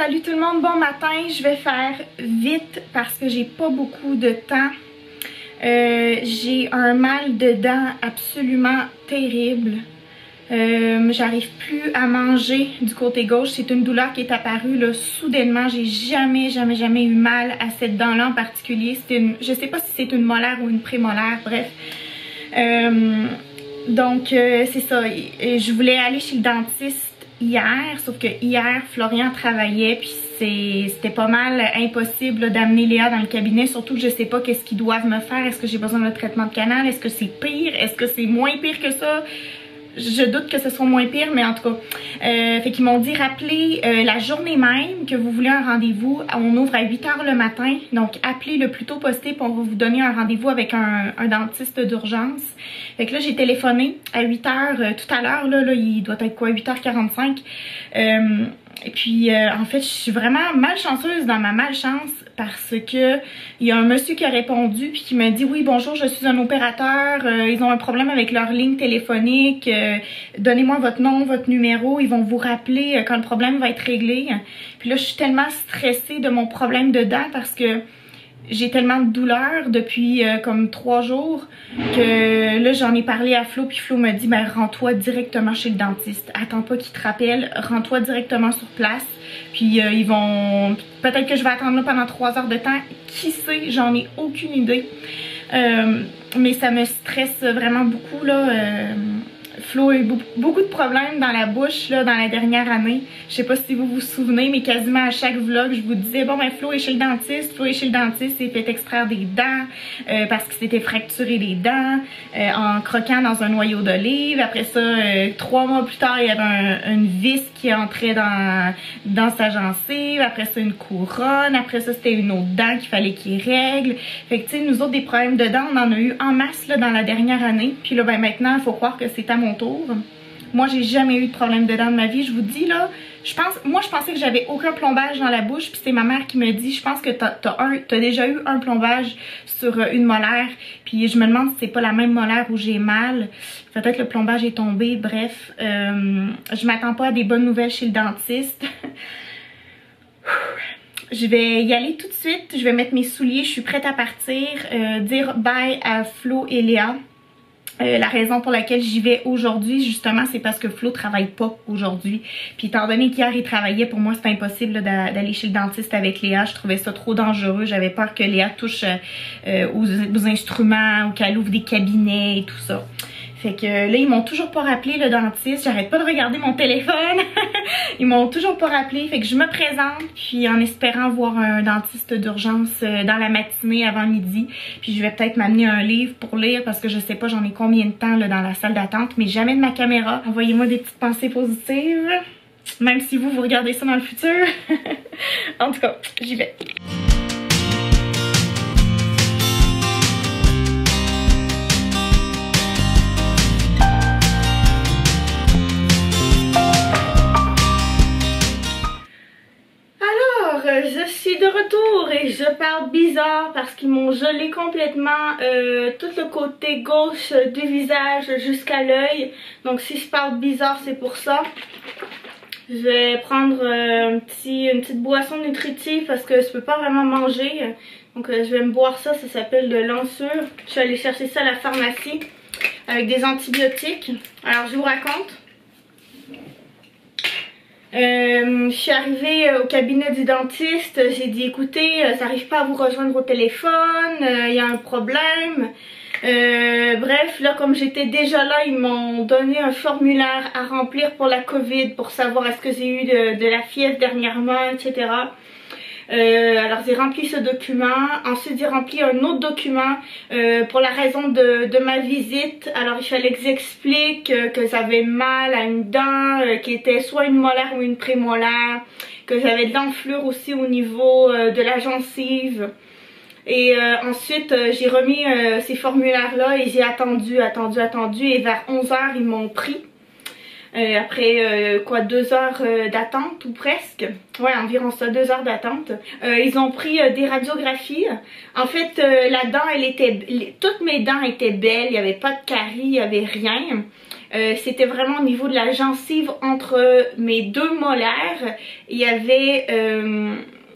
Salut tout le monde, bon matin. Je vais faire vite parce que j'ai pas beaucoup de temps. J'ai un mal de dents absolument terrible. J'arrive plus à manger du côté gauche. C'est une douleur qui est apparue là, soudainement. J'ai jamais eu mal à cette dent-là en particulier. Je sais pas si c'est une molaire ou une prémolaire, bref. C'est ça. Je voulais aller chez le dentiste hier, sauf que hier, Florian travaillait, puis c'était pas mal impossible d'amener Léa dans le cabinet, surtout que je sais pas qu'est-ce qu'ils doivent me faire. Est-ce que j'ai besoin de traitement de canal? Est-ce que c'est pire? Est-ce que c'est moins pire que ça? Je doute que ce soit moins pire, mais en tout cas, fait qu'ils m'ont dit rappelez la journée même que vous voulez un rendez-vous. On ouvre à 8 h le matin, donc appelez le plus tôt possible. On va vous donner un rendez-vous avec un dentiste d'urgence. Fait que là, j'ai téléphoné à 8 h tout à l'heure. Là, il doit être quoi, 8 h 45. Et puis, en fait, je suis vraiment malchanceuse dans ma malchance parce que il y a un monsieur qui a répondu puis qui m'a dit oui bonjour, je suis un opérateur, ils ont un problème avec leur ligne téléphonique, donnez-moi votre nom, votre numéro, ils vont vous rappeler quand le problème va être réglé. Puis là, je suis tellement stressée de mon problème de dents parce que j'ai tellement de douleur depuis comme 3 jours que là j'en ai parlé à Flo, puis Flo m'a dit ben rends-toi directement chez le dentiste, attends pas qu'il te rappelle, rends-toi directement sur place, puis ils vont, peut-être que je vais attendre là pendant 3 heures de temps, qui sait, j'en ai aucune idée, mais ça me stresse vraiment beaucoup là. Flo a eu beaucoup de problèmes dans la bouche là, dans la dernière année. Je sais pas si vous vous souvenez, mais quasiment à chaque vlog, je vous disais bon ben Flo est chez le dentiste, Flo est chez le dentiste, il s'est fait extraire des dents parce qu'il s'était fracturé les dents en croquant dans un noyau d'olive. Après ça, 3 mois plus tard, il y avait une vis qui entrait dans sa gencive. Après ça, une couronne. Après ça, c'était une autre dent qu'il fallait qu'il règle. Fait que tu sais, nous autres, des problèmes de dents, on en a eu en masse là, dans la dernière année. Puis là, ben maintenant, il faut croire que c'est à mon tour. Moi, j'ai jamais eu de problème de dents de ma vie. Je vous dis là, je pensais que j'avais aucun plombage dans la bouche. Puis c'est ma mère qui me dit, je pense que t'as déjà eu un plombage sur une molaire. Puis je me demande si c'est pas la même molaire où j'ai mal. Peut-être le plombage est tombé. Bref, je m'attends pas à des bonnes nouvelles chez le dentiste. Je vais y aller tout de suite. Je vais mettre mes souliers. Je suis prête à partir. Dire bye à Flo et Léa. La raison pour laquelle j'y vais aujourd'hui, justement, c'est parce que Flo travaille pas aujourd'hui. Puis étant donné qu'hier il travaillait, pour moi c'était impossible d'aller chez le dentiste avec Léa. Je trouvais ça trop dangereux. J'avais peur que Léa touche aux instruments ou qu'elle ouvre des cabinets et tout ça. Fait que là, ils m'ont toujours pas rappelé le dentiste. J'arrête pas de regarder mon téléphone. Ils m'ont toujours pas rappelé. Fait que je me présente, puis en espérant voir un dentiste d'urgence dans la matinée avant midi. Puis je vais peut-être m'amener un livre pour lire parce que je sais pas j'en ai combien de temps là, dans la salle d'attente. Mais jamais de ma caméra. Envoyez-moi des petites pensées positives. Même si vous regardez ça dans le futur. En tout cas, j'y vais. Je suis de retour et je parle bizarre parce qu'ils m'ont gelé complètement tout le côté gauche du visage jusqu'à l'œil. Donc si je parle bizarre, c'est pour ça. Je vais prendre une petite boisson nutritive parce que je peux pas vraiment manger. Donc je vais me boire ça, ça s'appelle de l'Ensure. Je suis allée chercher ça à la pharmacie avec des antibiotiques. Alors je vous raconte. Je suis arrivée au cabinet du dentiste, j'ai dit écoutez, ça n'arrive pas à vous rejoindre au téléphone, il y a un problème. Bref, là comme j'étais déjà là, ils m'ont donné un formulaire à remplir pour la COVID, pour savoir est-ce que j'ai eu de la fièvre dernièrement, etc. Alors j'ai rempli ce document, ensuite j'ai rempli un autre document pour la raison de ma visite. Alors il fallait que j'explique que j'avais mal à une dent qui était soit une molaire ou une prémolaire, que j'avais de l'enflure aussi au niveau de la gencive. Et ensuite j'ai remis ces formulaires là et j'ai attendu et vers 11 h ils m'ont pris. Après 2 heures d'attente ou presque, ouais environ ça, 2 heures d'attente. Ils ont pris des radiographies. En fait la dent, toutes mes dents étaient belles, il n'y avait pas de caries, il n'y avait rien. C'était vraiment au niveau de la gencive entre mes deux molaires. Il y avait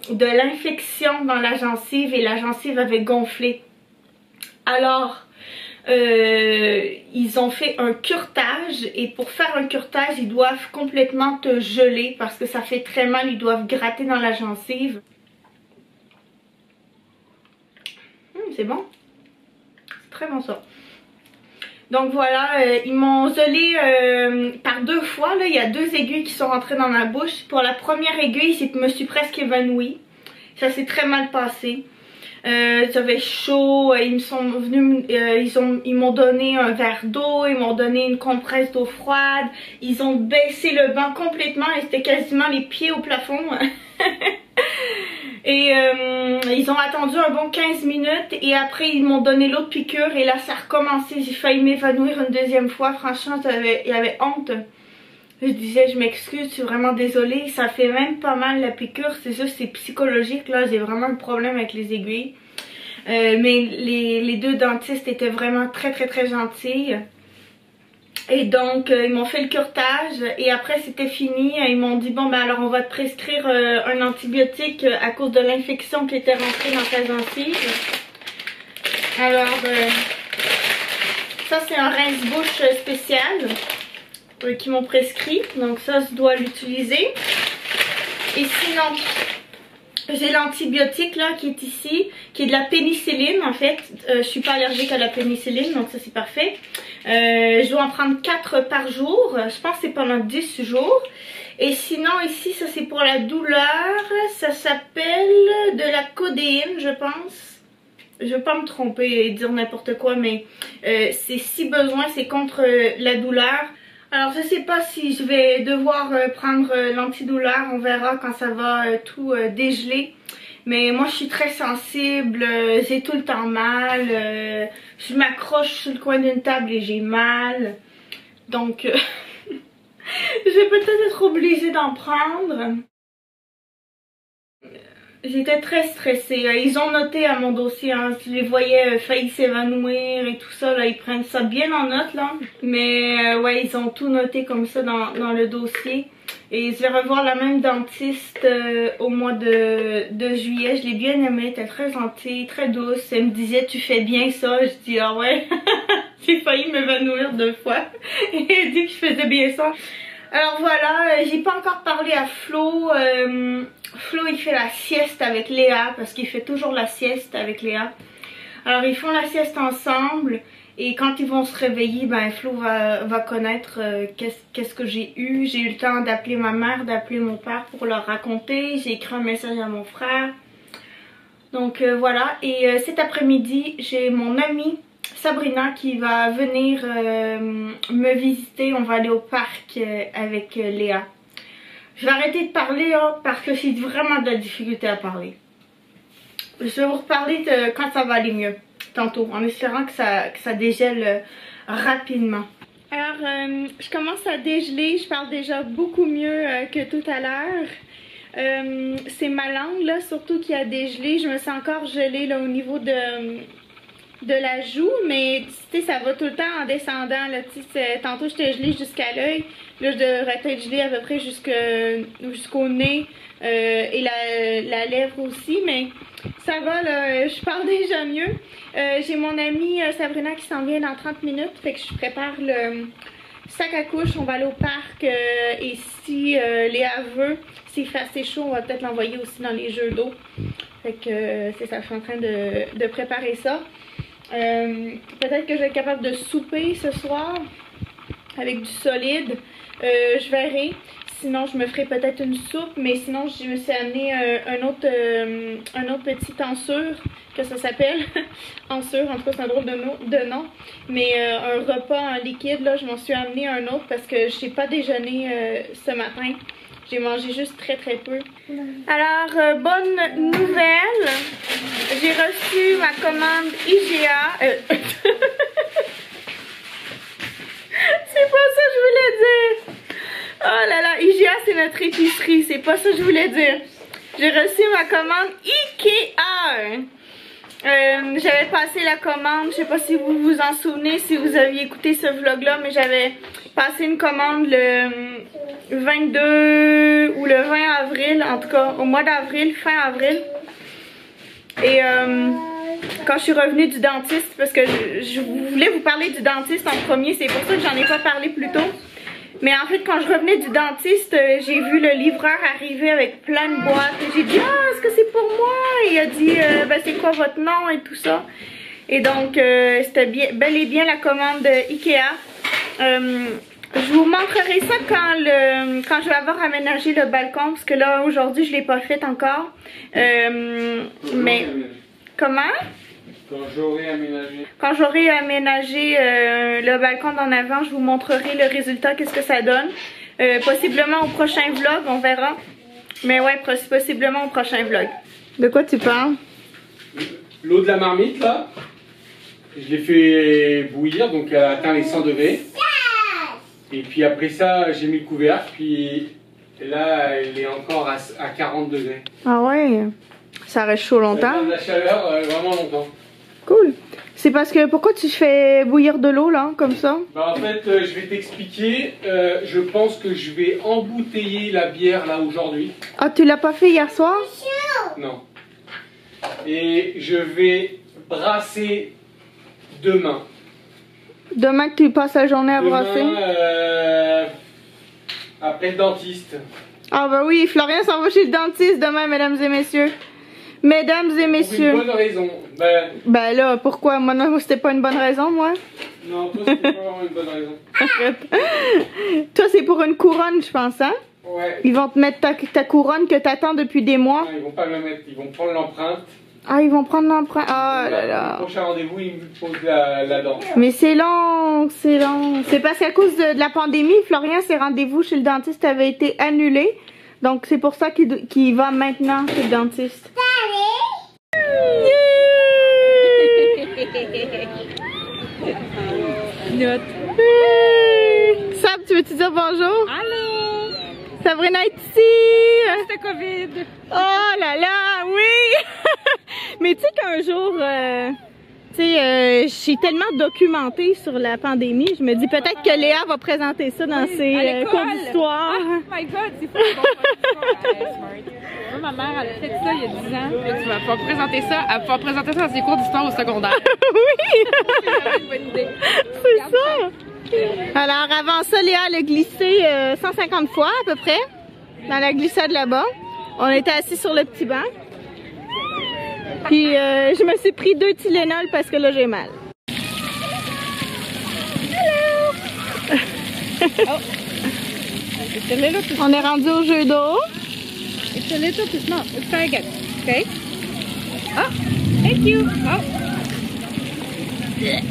de l'infection dans la gencive et la gencive avait gonflé. Alors, ils ont fait un curetage et pour faire un curetage, ils doivent complètement te geler parce que ça fait très mal. Ils doivent gratter dans la gencive. C'est bon. C'est très bon ça. Donc voilà, ils m'ont gelé par 2 fois. Là. Il y a 2 aiguilles qui sont rentrées dans ma bouche. Pour la première aiguille, je me suis presque évanouie. Ça s'est très mal passé. J'avais chaud, ils me sont venus, ils m'ont donné un verre d'eau, ils m'ont donné une compresse d'eau froide, ils ont baissé le banc complètement et c'était quasiment les pieds au plafond. Et ils ont attendu un bon 15 minutes et après ils m'ont donné l'autre piqûre et là ça a recommencé, j'ai failli m'évanouir une deuxième fois, franchement il y avait honte. Je disais je m'excuse, je suis vraiment désolée, ça fait même pas mal la piqûre, c'est juste c'est psychologique là, j'ai vraiment un problème avec les aiguilles. Mais les 2 dentistes étaient vraiment très gentils. Et donc ils m'ont fait le curetage et après c'était fini, ils m'ont dit bon ben alors on va te prescrire un antibiotique à cause de l'infection qui était rentrée dans ta gencive. Alors ça c'est un rince-bouche spécial qui m'ont prescrit, donc ça je dois l'utiliser. Et sinon j'ai l'antibiotique là qui est ici, qui est de la pénicilline en fait. Je suis pas allergique à la pénicilline donc ça c'est parfait. Je dois en prendre 4 par jour, je pense que c'est pendant 10 jours. Et sinon ici ça c'est pour la douleur, ça s'appelle de la codéine je pense. Je vais pas me tromper et dire n'importe quoi mais c'est si besoin, c'est contre la douleur. Alors je sais pas si je vais devoir prendre l'antidouleur, on verra quand ça va tout dégeler. Mais moi je suis très sensible, j'ai tout le temps mal, je m'accroche sur le coin d'une table et j'ai mal. Donc je vais peut-être être obligée d'en prendre. J'étais très stressée. Ils ont noté à mon dossier, hein, je les voyais failli s'évanouir et tout ça. Là, ils prennent ça bien en note là. Mais ouais, ils ont tout noté comme ça dans le dossier. Et je vais revoir la même dentiste au mois de juillet. Je l'ai bien aimée, elle était très gentille, très douce. Elle me disait tu fais bien ça. Je dis ah ouais, j'ai failli m'évanouir 2 fois. Et elle dit que je faisais bien ça. Alors voilà, j'ai pas encore parlé à Flo. Flo il fait la sieste avec Léa parce qu'il fait toujours la sieste avec Léa. Alors ils font la sieste ensemble et quand ils vont se réveiller, ben Flo va connaître qu'est-ce que j'ai eu. J'ai eu le temps d'appeler ma mère, d'appeler mon père pour leur raconter. J'ai écrit un message à mon frère. Donc voilà, et cet après-midi j'ai mon amie Sabrina qui va venir me visiter. On va aller au parc avec Léa. Je vais arrêter de parler hein, parce que j'ai vraiment de la difficulté à parler. Je vais vous reparler quand ça va aller mieux, tantôt, en espérant que ça dégèle rapidement. Alors, je commence à dégeler, je parle déjà beaucoup mieux que tout à l'heure. C'est ma langue là, surtout qui a dégelé. Je me sens encore gelée là au niveau de la joue, mais tu sais ça va tout le temps en descendant là, tantôt j'étais gelée jusqu'à l'œil, là je devrais être gelée à peu près jusqu'au nez et la lèvre aussi, mais ça va là, je parle déjà mieux. J'ai mon amie Sabrina qui s'en vient dans 30 minutes, fait que je prépare le sac à couche, on va aller au parc et si Léa veut, s'il fait assez chaud, on va peut-être l'envoyer aussi dans les jeux d'eau. Fait que c'est ça, je suis en train de préparer ça. Peut-être que je vais être capable de souper ce soir avec du solide, je verrai. Sinon je me ferai peut-être une soupe, mais sinon je me suis amené un autre petit ensure, que ça s'appelle ensure, en tout cas c'est un drôle de nom, mais un repas en liquide là, je m'en suis amené un autre parce que je n'ai pas déjeuné ce matin. J'ai mangé juste très peu. Alors, bonne nouvelle, j'ai reçu ma commande IGA. C'est pas ça que je voulais dire. Oh là là, IGA c'est notre épicerie, c'est pas ça que je voulais dire. J'ai reçu ma commande IKEA. J'avais passé la commande, je sais pas si vous vous en souvenez, si vous aviez écouté ce vlog là, mais j'avais passé une commande le 22 ou le 20 avril, en tout cas au mois d'avril, fin avril. Et quand je suis revenue du dentiste, parce que je voulais vous parler du dentiste en premier, c'est pour ça que j'en ai pas parlé plus tôt. Mais en fait, quand je revenais du dentiste, j'ai vu le livreur arriver avec plein de boîtes. Et j'ai dit, ah, est-ce que c'est pour moi? Et il a dit, ben, c'est quoi votre nom et tout ça. Et donc, c'était bel et bien la commande Ikea. Je vous montrerai ça quand je vais avoir aménagé le balcon, parce que là, aujourd'hui, je ne l'ai pas fait encore. Mais, comment? Quand j'aurai aménagé le balcon d'en avant, je vous montrerai le résultat, qu'est-ce que ça donne. Possiblement au prochain vlog, on verra. Mais ouais, possiblement au prochain vlog. De quoi tu parles? L'eau de la marmite, là, je l'ai fait bouillir, donc elle a atteint les 100 degrés. Et puis après ça, j'ai mis le couvercle, puis là, elle est encore à 40 degrés. Ah ouais? Ça reste chaud longtemps? Ça garde la chaleur vraiment longtemps. Cool. C'est parce que, pourquoi tu fais bouillir de l'eau là, comme ça? Bah en fait, je vais t'expliquer. Je pense que je vais embouteiller la bière là aujourd'hui. Ah, tu l'as pas fait hier soir? Non. Et je vais brasser demain. Demain que tu passes la journée à brasser? Après le dentiste. Ah bah oui, Florian s'en va chez le dentiste demain, mesdames et messieurs. Mesdames et messieurs. Pour une bonne raison. Ben là, pourquoi? Moi non, c'était pas une bonne raison, moi. Non, toi c'est pas vraiment une bonne raison. Arrête. Toi c'est pour une couronne, je pense, hein? Ouais. Ils vont te mettre ta couronne que t'attends depuis des mois. Non, ils vont pas me la mettre, ils vont prendre l'empreinte. Ah, ils vont prendre l'empreinte. Ah là là. Au prochain rendez-vous, ils me posent la dent. Mais c'est long, c'est long. C'est parce qu'à cause de la pandémie, Florian, ses rendez-vous chez le dentiste avaient été annulés. Donc c'est pour ça qu'il va maintenant chez le dentiste. Sab, tu veux-tu dire bonjour? Allô! Sabrina est ici! C'était COVID! Oh là là, oui! Mais tu sais qu'un jour, je suis tellement documentée sur la pandémie, je me dis peut-être que Léa va présenter ça dans ses cours d'histoire. Oh my god, c'est fou! Moi, ma mère, elle a fait ça il y a 10 ans. Là, tu vas pouvoir présenter ça. Elle va pouvoir présenter ça dans ses cours d'histoire au secondaire. Oui! C'est une bonne idée. C'est ça! Alors avant ça, Léa elle a glissé 150 fois à peu près dans la glissade là-bas. On était assis sur le petit banc. Puis je me suis pris 2 Tylenol parce que là j'ai mal. Oh. On est rendu au jeu d'eau. It's a little too small. Let's try again. Okay? Oh, thank you. Oh.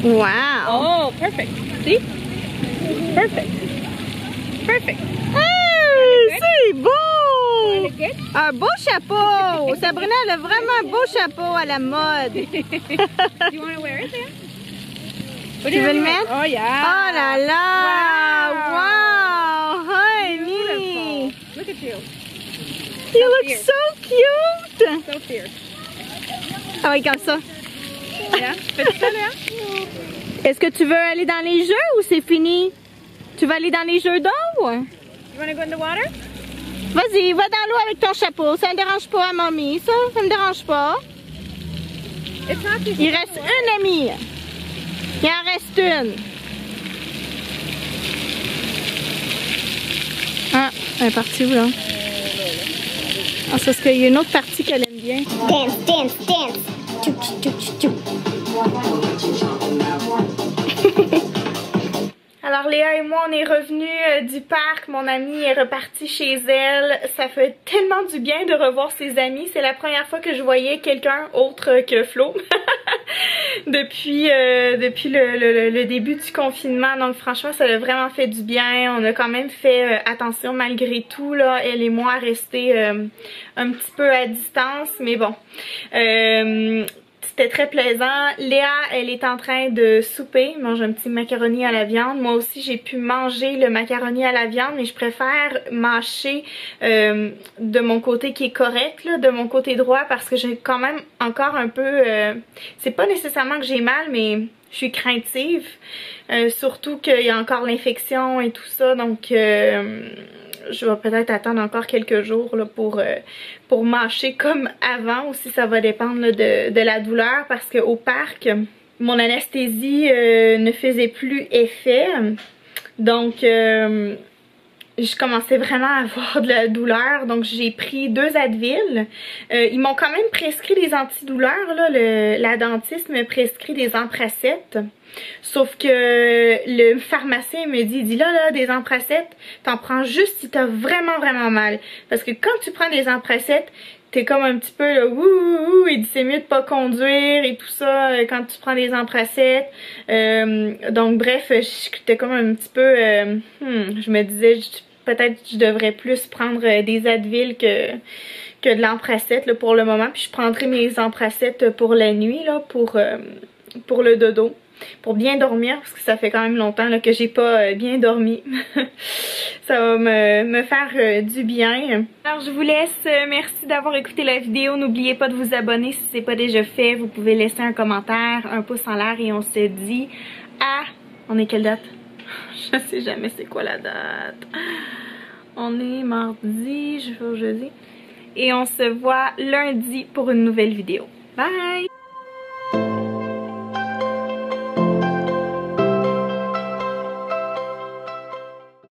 Wow! Oh, perfect. See? Perfect. Perfect. Hey, c'est beau! Good? Un beau chapeau! Sabrina, elle a vraiment un beau chapeau à la mode. Do you want to wear it then? Tu veux le mettre? Oh, yeah. Oh là là! Wow! Honey! Look at you. You look so cute! So fierce. Ah oui, comme ça. Yeah? Fais ça, là? Est-ce que tu veux aller dans les jeux ou c'est fini? Tu veux aller dans les jeux d'eau? You want to go in the water? Vas-y, va dans l'eau avec ton chapeau. Ça me dérange pas à mamie. Ça me dérange pas. It's not too Il reste une amie. Il en reste une. Ah, elle est partie où là? Ah, c'est parce qu'il y a une autre partie qu'elle aime bien. Dance, dance, dance. Tchou, tchou, tchou, tchou. Alors Léa et moi on est revenus du parc, mon amie est repartie chez elle. Ça fait tellement du bien de revoir ses amis. C'est la première fois que je voyais quelqu'un autre que Flo depuis le début du confinement. Donc franchement ça a vraiment fait du bien. On a quand même fait attention malgré tout là, elle et moi à rester un petit peu à distance. Mais bon, c'était très plaisant. Léa, elle est en train de souper, mange un petit macaroni à la viande. Moi aussi, j'ai pu manger le macaroni à la viande, mais je préfère mâcher de mon côté qui est correct, là, de mon côté droit, parce que j'ai quand même encore un peu... c'est pas nécessairement que j'ai mal, mais je suis craintive. Surtout qu'il y a encore l'infection et tout ça, donc je vais peut-être attendre encore quelques jours là, pour mâcher comme avant. Aussi, ça va dépendre là, de la douleur, parce qu'au parc, mon anesthésie ne faisait plus effet. Donc, je commençais vraiment à avoir de la douleur, donc j'ai pris 2 Advil. Ils m'ont quand même prescrit des antidouleurs, là. La dentiste me prescrit des Empracet. Sauf que le pharmacien me dit, là, des Empracet, t'en prends juste si t'as vraiment mal. Parce que quand tu prends des Empracet, t'es comme un petit peu là, ouh, il dit c'est mieux de pas conduire et tout ça quand tu prends des Empracet. Donc bref, j'étais comme un petit peu, je me disais peut-être je devrais plus prendre des Advil que de l'Empracet là pour le moment. Puis je prendrai mes Empracet pour la nuit là, pour le dodo. Pour bien dormir, parce que ça fait quand même longtemps là, que j'ai pas bien dormi. Ça va me faire du bien. Alors je vous laisse, merci d'avoir écouté la vidéo. N'oubliez pas de vous abonner si c'est pas déjà fait. Vous pouvez laisser un commentaire, un pouce en l'air, et on se dit à... On est quelle date? Je sais jamais c'est quoi la date. On est mardi, je vais au jeudi. Et on se voit lundi pour une nouvelle vidéo. Bye!